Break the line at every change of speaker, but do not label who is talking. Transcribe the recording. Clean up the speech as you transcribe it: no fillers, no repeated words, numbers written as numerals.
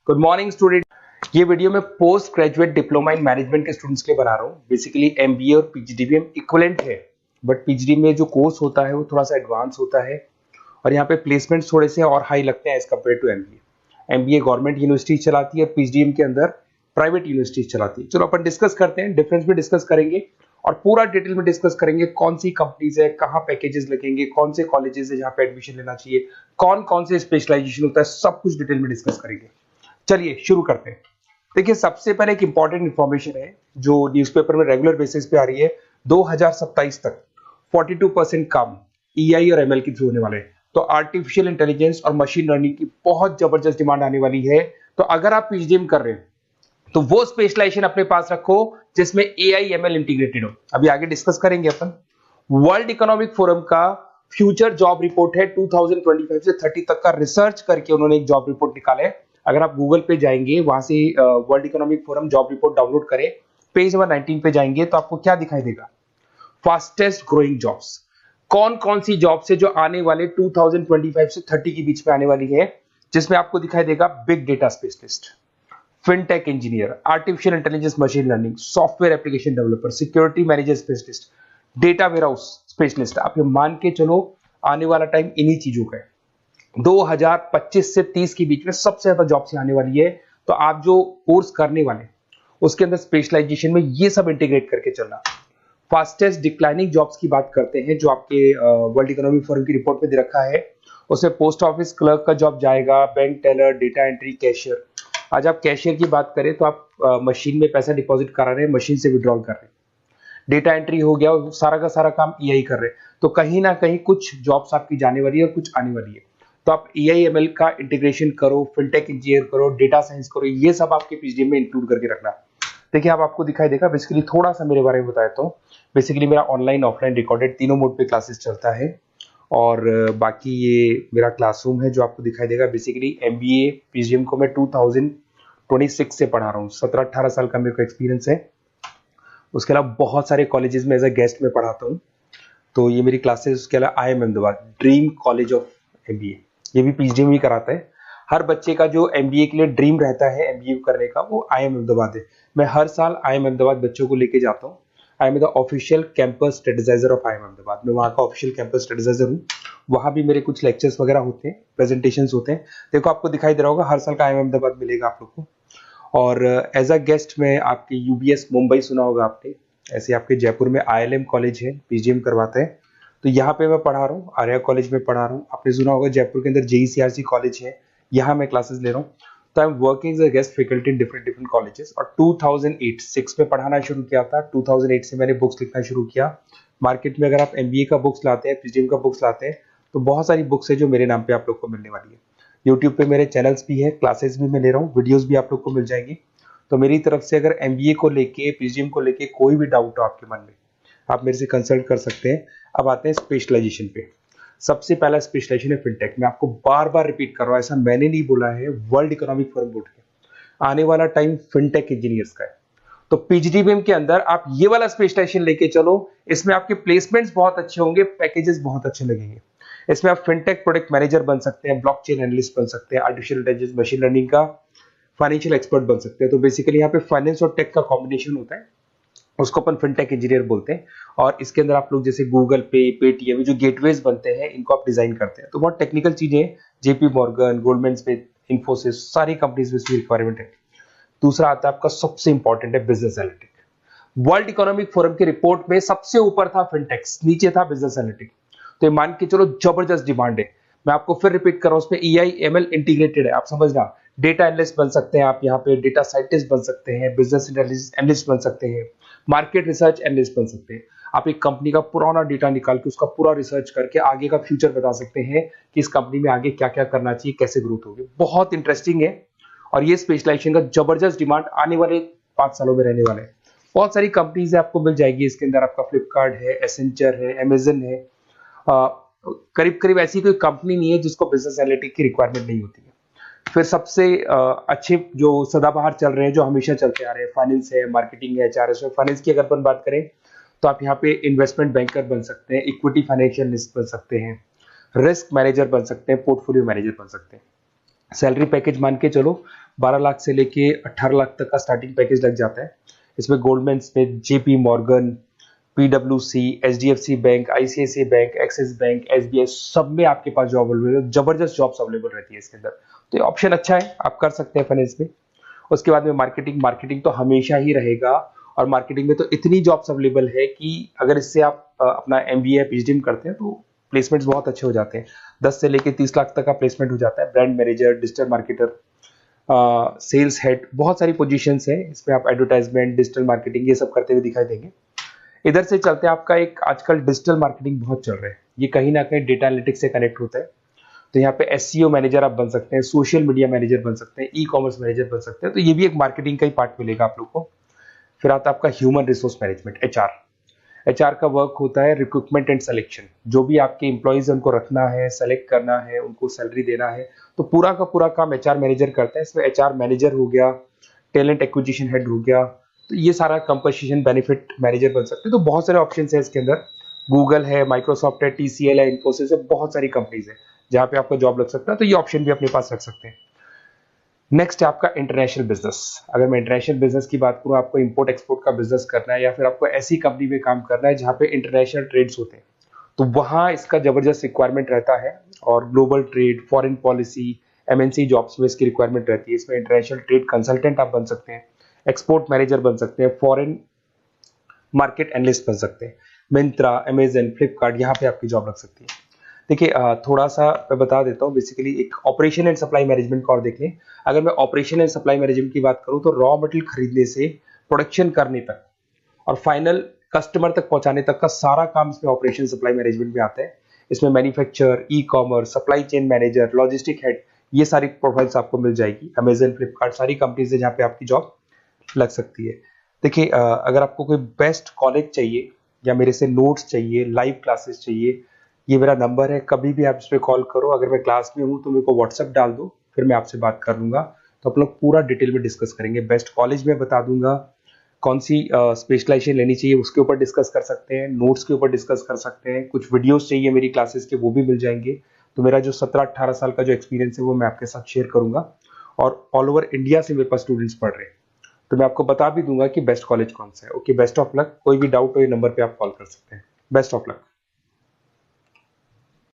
Good morning student. ये video मैं post graduate diploma in management के स्टूडेंट्स के लिए बना रहा हूँ। बेसिकली एमबीए और पीजीडीबीएम इक्विवेलेंट है, बट पीजीडी में जो कोर्स होता है वो थोड़ा सा एडवांस होता है और यहाँ पे प्लेसमेंट्स थोड़े से और हाई लगते हैं as compared to MBA. MBA government university चलाती है, पीजीडीएम के अंदर प्राइवेट यूनिवर्सिटी चलाती है। चलो अपन डिस्कस करते हैं, डिफरेंस भी डिस्कस करेंगे और पूरा डिटेल में डिस्कस करेंगे कौन सी कंपनीज है, कहाँ पैकेजेस लगेंगे, कौन से कॉलेजेस है जहाँ पे एडमिशन लेना चाहिए, कौन कौन से स्पेशलाइजेशन होता है, सब कुछ डिटेल में डिस्कस करेंगे। चलिए शुरू करते हैं। देखिए सबसे पहले एक इंपॉर्टेंट इंफॉर्मेशन है जो न्यूज़पेपर में रेगुलर बेसिस पे आ रही है। 2027 तक 42% काम ईआई और एमएल के थ्रू होने वाले हैं। तो आर्टिफिशियल इंटेलिजेंस और मशीन लर्निंग की बहुत जबरदस्त डिमांड आने वाली है। तो अगर आप पीजीडीएम कर रहे हैं तो वो स्पेशलाइजेशन अपने पास रखो जिसमें एआई एमएल इंटीग्रेटेड हो। अभी आगे डिस्कस करेंगे अपन। वर्ल्ड इकोनॉमिक फोरम का फ्यूचर जॉब रिपोर्ट है 2025 से 30 तक का रिसर्च करके उन्होंने एक जॉब रिपोर्ट निकाला है। अगर आप गूगल पे जाएंगे वहां से world economic forum job report download करें, पेज नंबर 19 पे जाएंगे तो आपको क्या दिखाई देगा, फास्टेस्ट ग्रोइंग जॉब्स। कौन कौन सी जॉब्स है जो आने वाले 2025 से 30 के बीच में आने वाली है, जिसमें आपको दिखाई देगा big data specialist, fintech engineer, artificial intelligence machine learning, software application developer, security manager specialist, data warehouse specialist. आप ये मान के चलो आने वाला टाइम इन्हीं चीजों का है। 2025 से 30 के बीच में सबसे ज्यादा जॉब्स आने वाली है। तो आप जो कोर्स करने वाले उसके अंदर स्पेशलाइजेशन में ये सब इंटीग्रेट करके चलना। फास्टेस्ट डिक्लाइनिंग जॉब्स की बात करते हैं जो आपके वर्ल्ड इकोनॉमिक फोरम की रिपोर्ट में दे रखा है। उसमें पोस्ट ऑफिस क्लर्क का जॉब जाएगा, bank teller, data entry, cashier. आज आप कैशियर की बात करें तो आप मशीन में पैसा डिपॉजिट करा रहे हैं, मशीन से विड्रॉल कर रहे हैं। डेटा एंट्री हो गया, सारा का सारा काम ईआई कर रहे हैं। तो कहीं ना कहीं कुछ जॉब्स आपकी जाने वाली है और कुछ आने वाली है। तो आप एआई एमएल का इंटीग्रेशन करो, फिनटेक इंजीनियर करो, डेटा साइंस करो, ये सब आपके पीजीडीएम में इंक्लूड करके रखना। देखिए अब आपको दिखाई देगा। बेसिकली थोड़ा सा मेरे बारे में बताया तो बेसिकली मेरा ऑनलाइन ऑफलाइन रिकॉर्डेड तीनों मोड पे क्लासेस चलता है और बाकी ये मेरा क्लासरूम है जो आपको दिखाई देगा। बेसिकली एमबीए पीजीडीएम को मैं 2026 से पढ़ा रहा हूँ। 17-18 साल का मेरे को एक्सपीरियंस है। उसके अलावा बहुत सारे कॉलेजेस में एज अ गेस्ट में पढ़ाता हूँ। तो ये मेरी क्लासेस, उसके अलावा IIM Ahmedabad dream college of MBA, ये भी पीजीडीएम ही कराता है। हर बच्चे का जो एमबीए के लिए ड्रीम रहता है एमबीए करने का, वो IIM अहमदाबाद है। मैं हर साल IIM अहमदाबाद बच्चों को लेके जाता हूँ। I am the official campus strategizer of IIM Ahmedabad. मैं वहाँ का ऑफिशियल कैंपस स्ट्रेटेजाइजर हूँ। वहाँ भी मेरे कुछ लेक्चर्स वगैरह होते हैं, प्रेजेंटेशंस होते हैं। देखो आपको दिखाई दे रहा होगा, हर साल का IIM अहमदाबाद मिलेगा आप लोग को। और एज अ गेस्ट में आपके यूबीएस मुंबई सुना होगा आपने, ऐसे आपके जयपुर में ILM कॉलेज है, पीजीडीएम करवाते हैं। तो यहाँ पे मैं पढ़ा रहा हूँ, आर्या कॉलेज में पढ़ा रहा हूँ। आपने सुना होगा जयपुर के अंदर JECRC कॉलेज है, यहाँ मैं क्लासेस ले रहा हूँ। तो I am working as a guest faculty in different different colleges. और 2006 में पढ़ाना शुरू किया था। 2008 से मैंने बुक्स लिखना शुरू किया। मार्केट में अगर आप एमबीए का बुक्स लाते हैं, पीजीडीएम का बुक्स लाते हैं, तो बहुत सारी बुक्स है जो मेरे नाम पे आप लोग को मिलने वाली है। यूट्यूब पे मेरे चैनल्स भी है, क्लासेस भी मैं ले रहा हूँ, वीडियोज भी आप लोग को मिल जाएंगी। तो मेरी तरफ से अगर एमबीए को लेके, पीजीडीएम को लेके कोई भी डाउट हो आपके मन में, आप मेरे से कंसल्ट कर सकते हैं। अब आते हैं स्पेशलाइजेशन पे। सबसे पहला स्पेशलाइजेशन है फिनटेक। मैं आपको बार बार रिपीट कर रहा हूँ, ऐसा मैंने नहीं बोला है, वर्ल्ड इकोनॉमिक फोरम बोर्ड के आने वाला टाइम फिनटेक इंजीनियर्स का है। तो पीजीडीबीएम के अंदर आप ये वाला स्पेशलाइजेशन लेके चलो, इसमें आपके प्लेसमेंट्स बहुत अच्छे होंगे, पैकेजेस बहुत अच्छे लगेंगे। इसमें आप फिनटेक प्रोडक्ट मैनेजर बन सकते हैं, ब्लॉकचेन एनालिस्ट बन सकते हैं, आर्टिफिशियल इंटेलिजेंस मशीन लर्निंग का फाइनेंशियल एक्सपर्ट बन सकते हैं। तो बेसिकली यहाँ पे फाइनेंस और टेक का कॉम्बिनेशन होता है, उसको अपन फिनटेक इंजीनियर बोलते हैं। और इसके अंदर आप लोग जैसे गूगल पे, पेटीएम, जो गेटवेज बनते हैं, इनको आप डिजाइन करते हैं। तो बहुत टेक्निकल चीजें हैं। JP Morgan, Goldman Smith, Infosys, सारी कंपनीज में इसकी रिक्वायरमेंट है। दूसरा आता है आपका सबसे इंपॉर्टेंट है business analytic. World economic forum की रिपोर्ट में सबसे ऊपर था फिनटेक्स, नीचे था बिजनेस एनालिटिक। तो ये मान के चलो जबरदस्त डिमांड है। मैं आपको फिर रिपीट कर रहा हूं, उसमें EI ML इंटीग्रेटेड है। आप समझना, डेटा एनालिस्ट बन सकते हैं आप, यहाँ पे डेटा साइंटिस्ट बन सकते हैं, बिजनेस एनालिस्ट बन सकते हैं, मार्केट रिसर्च एनालिस्ट बन सकते हैं। आप एक कंपनी का पुराना डेटा निकाल के उसका पूरा रिसर्च करके आगे का फ्यूचर बता सकते हैं कि इस कंपनी में आगे क्या क्या करना चाहिए, कैसे ग्रोथ होगी। बहुत इंटरेस्टिंग है और ये स्पेशलाइजेशन का जबरदस्त डिमांड आने वाले 5 सालों में रहने वाले हैं। बहुत सारी कंपनीज है आपको मिल जाएगी इसके अंदर। आपका फ्लिपकार्ट है, एसेंचर है, अमेजन है। करीब करीब ऐसी कोई कंपनी नहीं है जिसको बिजनेस एनालिटिक की रिक्वायरमेंट नहीं होती है। फिर सबसे अच्छे जो सदाबहार चल रहे हैं, जो हमेशा चलते आ रहे हैं, फाइनेंस है, मार्केटिंग है, HRS है। फाइनेंस की अगर अपन बात करें तो आप यहाँ पे इन्वेस्टमेंट बैंकर बन सकते हैं, इक्विटी फाइनेंशियल बन सकते हैं, रिस्क मैनेजर बन सकते हैं, पोर्टफोलियो मैनेजर बन सकते हैं। सैलरी पैकेज मान के चलो 12 लाख से लेके 18 लाख तक का स्टार्टिंग पैकेज लग जाता है। इसमें गोल्डमैन स्मिथ, जेपी मॉर्गन, पीडब्ल्यूसी, HDFC bank, ICICI bank, Axis bank, SBI, सब में आपके पास जॉब अवेलेबल है। जबरदस्त जॉब्स अवेलेबल रहती है इसके अंदर, तो ये ऑप्शन अच्छा है, आप कर सकते हैं फाइनेंस में। उसके बाद में मार्केटिंग, मार्केटिंग तो हमेशा ही रहेगा, और मार्केटिंग में तो इतनी जॉब्स अवेलेबल है कि अगर इससे आप अपना एमबीए पीएचडी करते हैं तो प्लेसमेंट्स बहुत अच्छे हो जाते हैं। 10 से लेके 30 लाख तक का प्लेसमेंट हो जाता है। Brand manager, digital marketer, sales head, बहुत सारी पोजीशंस है इसमें। आप एडवर्टाइजमेंट, डिजिटल मार्केटिंग ये सब करते हुए दिखाई देंगे। इधर से चलते हैं, आपका एक आजकल डिजिटल मार्केटिंग बहुत चल रहा है, ये कहीं ना कहीं डेटा एनालिटिक्स से कनेक्ट होता है। तो यहाँ पे एसईओ मैनेजर आप बन सकते हैं, सोशल मीडिया मैनेजर बन सकते हैं, ई कॉमर्स मैनेजर बन सकते हैं, तो ये भी एक मार्केटिंग का ही पार्ट मिलेगा आप लोग को। फिर आता है आपका human resource management, HR. HR का वर्क होता है रिक्रूटमेंट एंड सिलेक्शन। जो भी आपके एम्प्लॉयज उनको रखना है, सेलेक्ट करना है, उनको सैलरी देना है, तो पूरा का पूरा काम एचआर मैनेजर करता है। इसमें एचआर मैनेजर हो गया, टैलेंट एक्विजिशन हेड हो गया, तो ये सारा कंपोजिशन बेनिफिट मैनेजर बन सकते हैं। तो बहुत सारे ऑप्शन है इसके अंदर। गूगल है, माइक्रोसॉफ्ट है, टीसीएल है, इन्फोसिस है, बहुत सारी कंपनीज है जहां पे आपको जॉब लग सकता है, तो ये ऑप्शन भी अपने पास रख सकते हैं। नेक्स्ट है आपका इंटरनेशनल बिजनेस। अगर मैं इंटरनेशनल बिजनेस की बात करूं, आपको इंपोर्ट एक्सपोर्ट का बिजनेस करना है, या फिर आपको ऐसी कंपनी में काम करना है जहां पे इंटरनेशनल ट्रेड्स होते हैं, तो वहां इसका जबरदस्त रिक्वायरमेंट रहता है। और global trade, foreign policy, MNC jobs में इसकी रिक्वायरमेंट रहती है। इसमें इंटरनेशनल ट्रेड कंसल्टेंट आप बन सकते हैं, एक्सपोर्ट मैनेजर बन सकते हैं, फॉरेन मार्केट एनालिस्ट बन सकते हैं। मिंत्रा, अमेजन, फ्लिपकार्ट, यहाँ पे आपकी जॉब लग सकती है। देखिए थोड़ा सा मैं बता देता हूँ। बेसिकली एक ऑपरेशन एंड सप्लाई मैनेजमेंट का और देख लें। अगर मैं ऑपरेशन एंड सप्लाई मैनेजमेंट की बात करूँ, तो रॉ मटेरियल खरीदने से प्रोडक्शन करने तक और फाइनल कस्टमर तक पहुंचाने तक का सारा काम इसमें ऑपरेशन सप्लाई मैनेजमेंट में आता है। इसमें manufacture, e commerce, supply chain manager, logistic head, ये सारी प्रोफाइल्स आपको मिल जाएगी। अमेजन, फ्लिपकार्ट, सारी कंपनीज है जहाँ पे आपकी जॉब लग सकती है। देखिए अगर आपको कोई बेस्ट कॉलेज चाहिए, या मेरे से नोट्स चाहिए, लाइव क्लासेस चाहिए, ये मेरा नंबर है, कभी भी आप इस पर कॉल करो। अगर मैं क्लास में हूँ तो मेरे को व्हाट्सएप डाल दो, फिर मैं आपसे बात कर लूंगा। तो आप लोग पूरा डिटेल में डिस्कस करेंगे। बेस्ट कॉलेज में बता दूंगा, कौन सी स्पेशलाइजेशन लेनी चाहिए उसके ऊपर डिस्कस कर सकते हैं, नोट्स के ऊपर डिस्कस कर सकते हैं, कुछ वीडियोस चाहिए मेरी क्लासेस के, वो भी मिल जाएंगे। तो मेरा जो 17-18 साल का जो एक्सपीरियंस है वो मैं आपके साथ शेयर करूंगा। और ऑल ओवर इंडिया से मेरे पास स्टूडेंट्स पढ़ रहे हैं, तो मैं आपको बता भी दूंगा कि बेस्ट कॉलेज कौन सा है। Okay, best of luck. कोई भी डाउट हो ये नंबर पे आप कॉल कर सकते हैं। Best of luck.